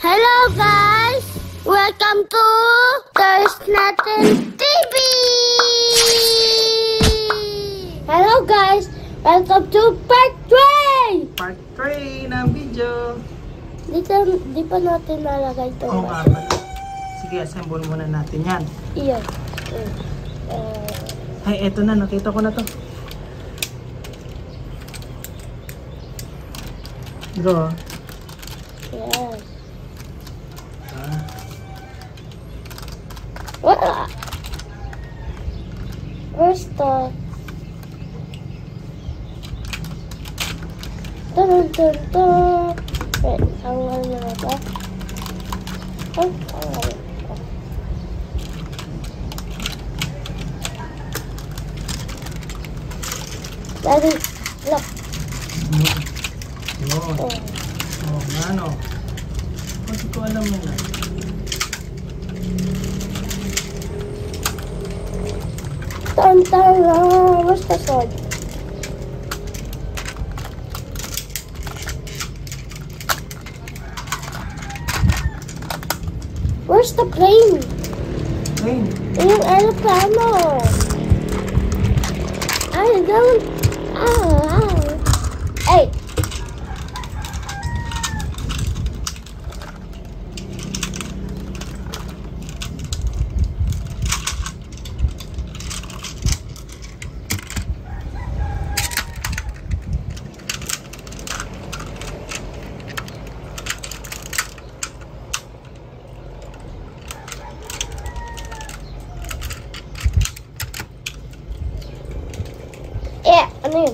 Hello guys! Welcome to Thirst Natin TV! Hello guys! Welcome to part 3! Part 3 ng video. Di pa natin nalagay ito. Oo nga. Sige, assemble muna natin yan. Iyan. Ay, eto na. Nakita ko na to. Go. Yes. Ah. Wala. Where's the... Dun. Wait, tanggal na ito. Ay, tanggal ito. Daddy, look. Yun. Oh. Oo nga, no. Kasi ko alam mo na. Tantara. Where's the sword? Where's the plane? Hey, Yung aeroplano. I don't... Hey! Ano yun?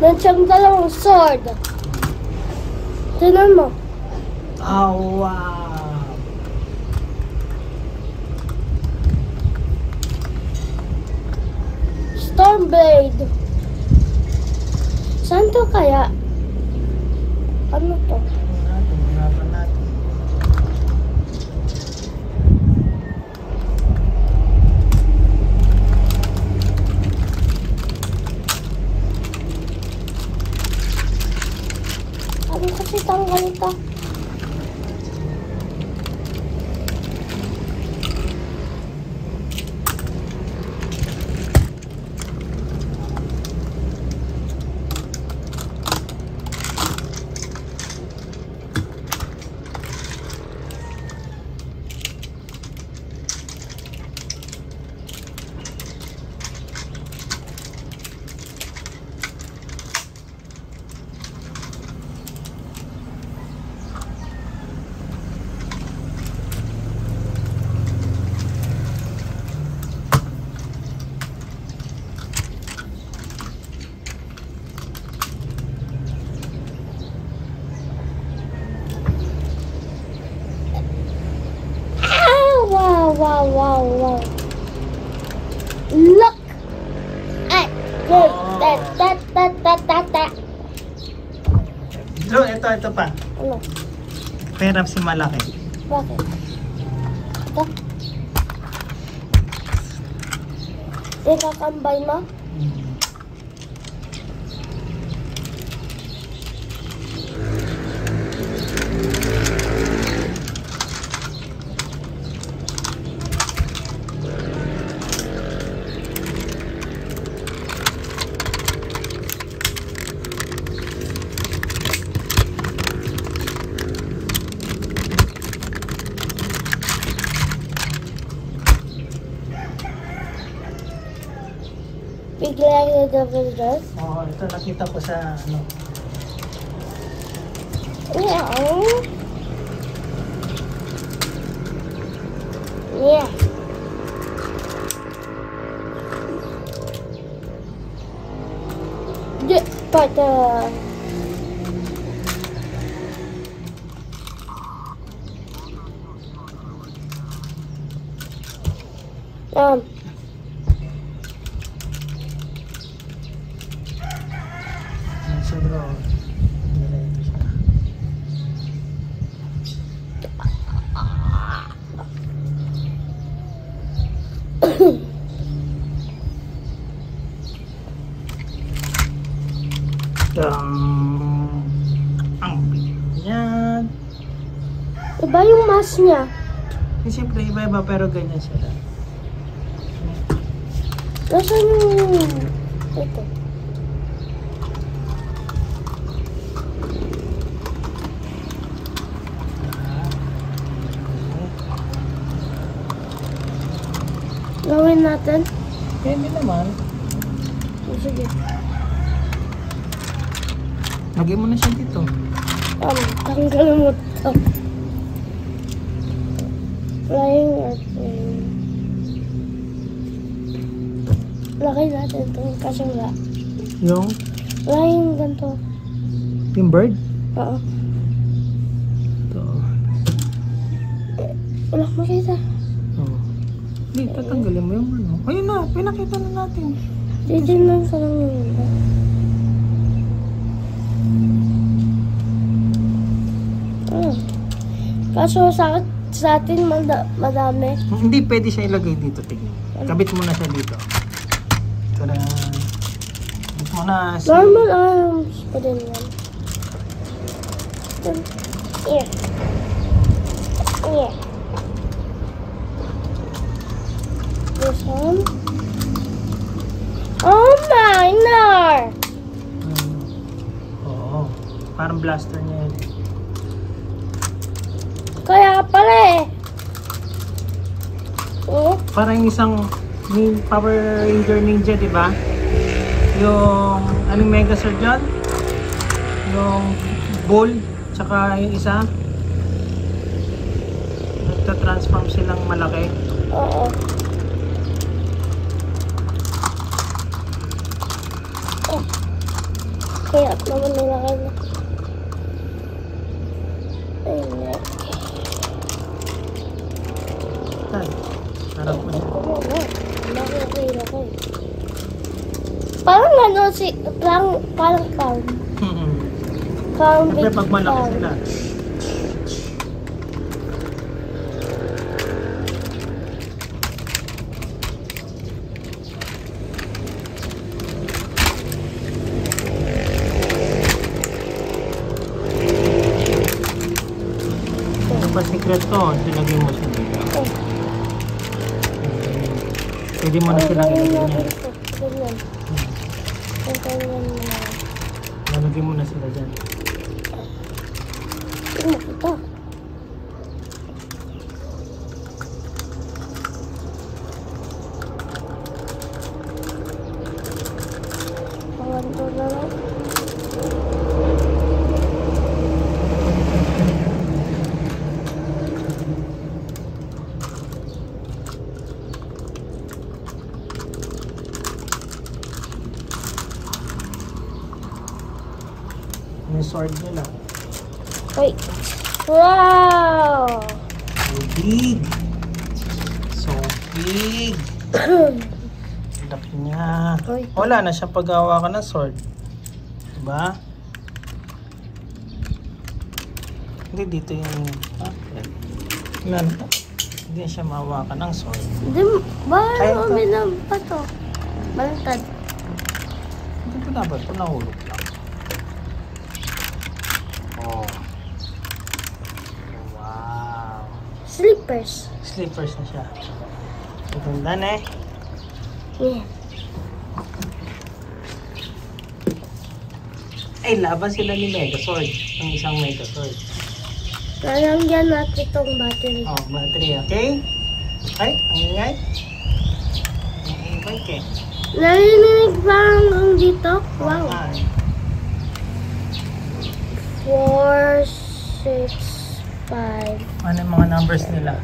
Nandiyan dalawang sword. Tingnan mo. oh, wow. Stormblade. Saan to kaya? Ano to? Hirapan natin. Ano kasi tanggal ito? Wow. Look! Ay! That. So, ito pa. Ano? Perap si malaki. Bakit? Ito? Ikakambay mo? Bigla yung double dress? Oo, ito nakita ko sa ano. Yeah. ito. Nasa bro. Diretso siya. Ang bilis yan. Iba yung mask niya. Siyempre, iba-iba pero ganyan sila. Nasaan yung... Ito. Gawin natin. Pwede naman. Sige. Lagay mo na siya dito. Tanggalin mo ito. Flying airplane. Lagay natin ito kasi wala. Yung Flying ganito. bird? Oo. Ito. Wala ko makita. Oh. Hindi, tatanggalin mo yung ano. Ayun na, pinakita na natin. Didinan ko lang yung iba. Kaso sa atin madami. Hindi pwede siya ilagay dito, tignan. Kabit mo na siya dito. Para kabit mo na si... Normal arms pa din yan. Here. Here. This one. Oh, minor! Oo. Parang blaster niya yan. Kaya pala eh. Oh, Parang isang Power Ranger Ninja, di ba? Yung anong Megazord dyan? Yung Bull, tsaka yung isa. Nagta-transform silang malaki. oo. Oh. Kaya naman nilakay na. Ayun. Tan, harap mo siya. Laki. Parang ano si... Parang clown. Clown Siyempre big pag malaki clown. sila. Yung pa-secret to, silagay mo siya dito. Oh. Pwede mo na silang ilagay niya. Ganyan. Ang ganyan na. Lalagay mo na sila dyan. Hindi makita. Pawanto na lang. Yung sword nila. Wait. Wow! So big! So big! Laki niya. Uy. Wala na siyang pag-hawakan ng sword. Diba? Hindi dito yung... Wala na. Hindi siya mahawakan ng sword. Hindi, Kaya ba ito. uminom pa to? Baliktad. Hindi ko dapat ito nahulog lang. Oh. Wow. Slippers. Slippers na siya. Maganda na eh. Yeah. Ay, laban sila ni Megazord. Ang isang Megazord. Lalagyan natin itong battery. Oh, battery, okay? Ay, ang ingay. Ang ingay ke. Narinig ba hanggang dito? Wow. Ay. 4, 6, 5. Ano yung mga numbers nila?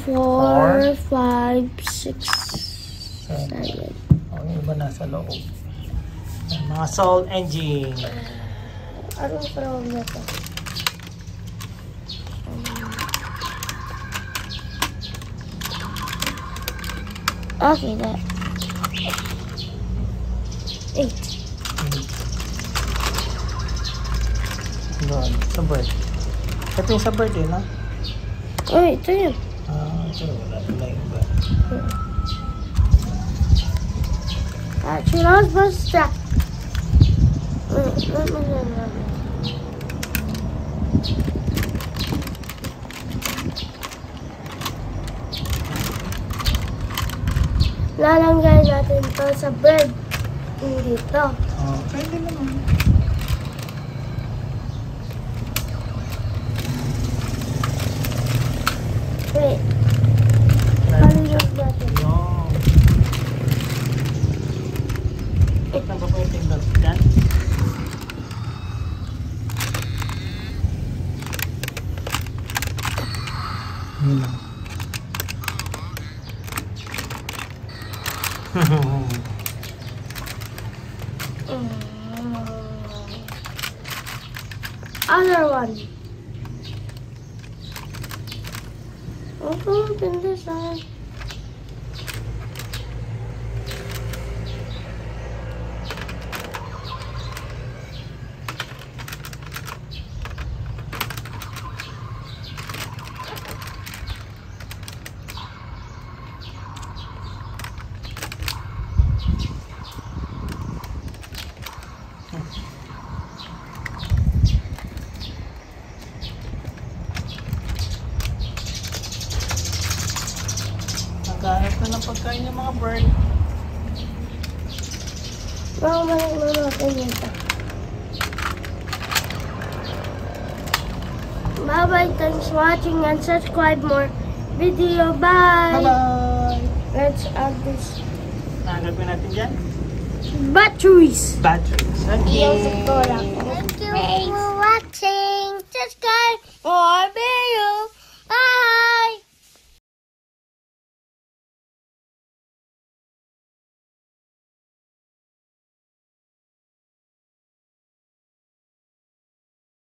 4, 5, 6, 7. Oh, yung iba nasa loob. Mga soul engine. Anong tawag na to? Okay, that. 8. Doon, sa bird. Ito yung sa bird eh, no? Oh, ito yun. Ito, wala yung bird. Actually, I was supposed to stop. Lalagay natin to sa bird. Dito. Pwede naman. Wait. Palinag natin. Yung. Ito ba po yung tingnan dyan? Yun lang. Other one. Open this side. Nagkahanap na ng pagkain ng mga bird. Balik na natin ito. Bye-bye. Thanks for watching and subscribe more video. Bye. Bye-bye! Let's add this. Nagagawin natin dyan? Batteries. Batteries. Music ko lang. Thank you for watching. Subscribe for video.